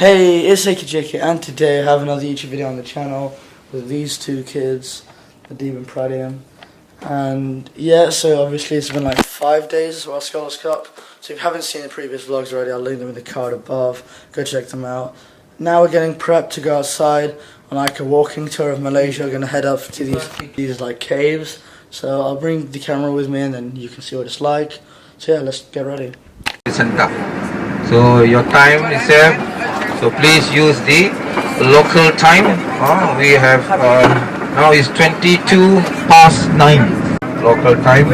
Hey, it's AKAJK, and today I have another YouTube video on the channel with these two kids, Adib and Pradyam. And yeah, so obviously it's been like 5 days of our Scholars Cup. So if you haven't seen the previous vlogs already, I'll link them in the card above. Go check them out. Now we're getting prepped to go outside on like a walking tour of Malaysia. We're going to head up to these like caves. So I'll bring the camera with me and then you can see what it's like. So yeah, let's get ready. So your time is there. So please use the local time. We have now is 9:22 local time.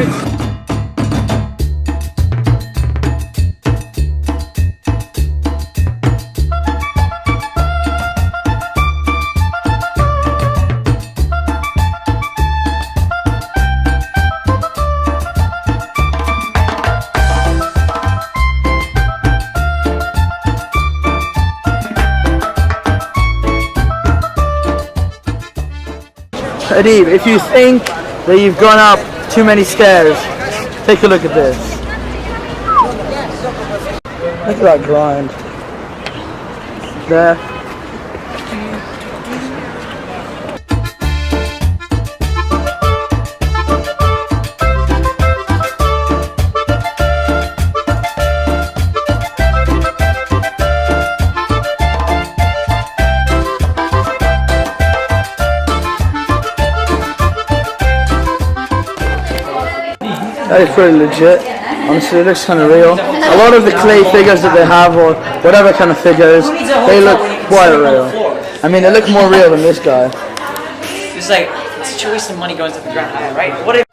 Adib, if you think that you've gone up too many stairs, take a look at this. Look at that grind. There. That is pretty legit. Honestly, it looks kind of real. A lot of the clay figures that they have, or whatever kind of figures, they look quite real. I mean, they look more real than this guy. It's like, it's such a waste of money going to the ground, right? What if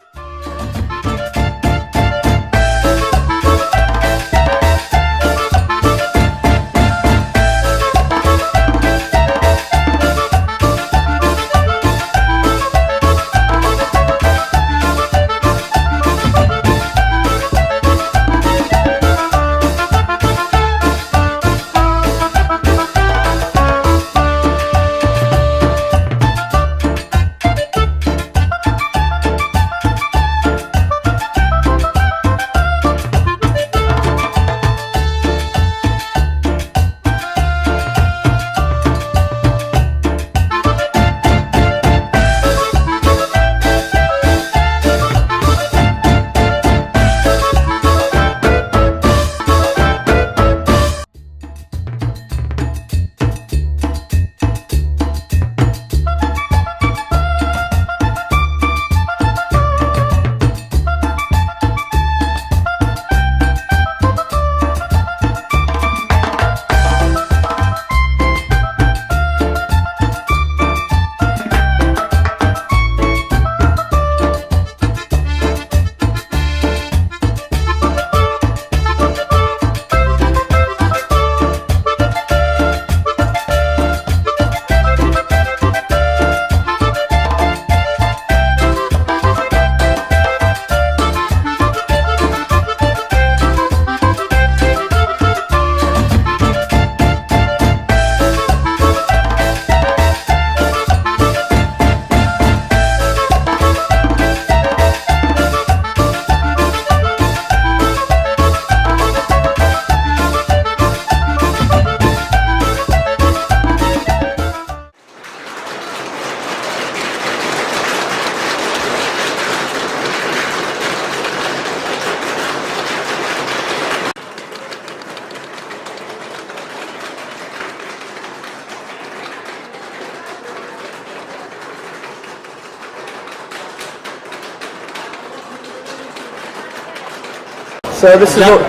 So this is what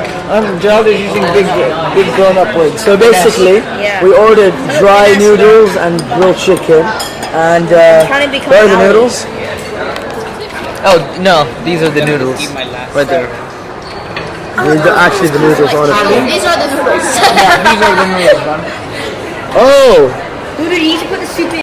Gerald is using big grown-up wigs. So basically, we ordered dry noodles and grilled chicken, and where are the noodles? Oh, no, these are the noodles. Right there. These are actually the noodles, honestly. These are the noodles. Yeah, these are the noodles, man. Oh! Dude, you need to put the soup in.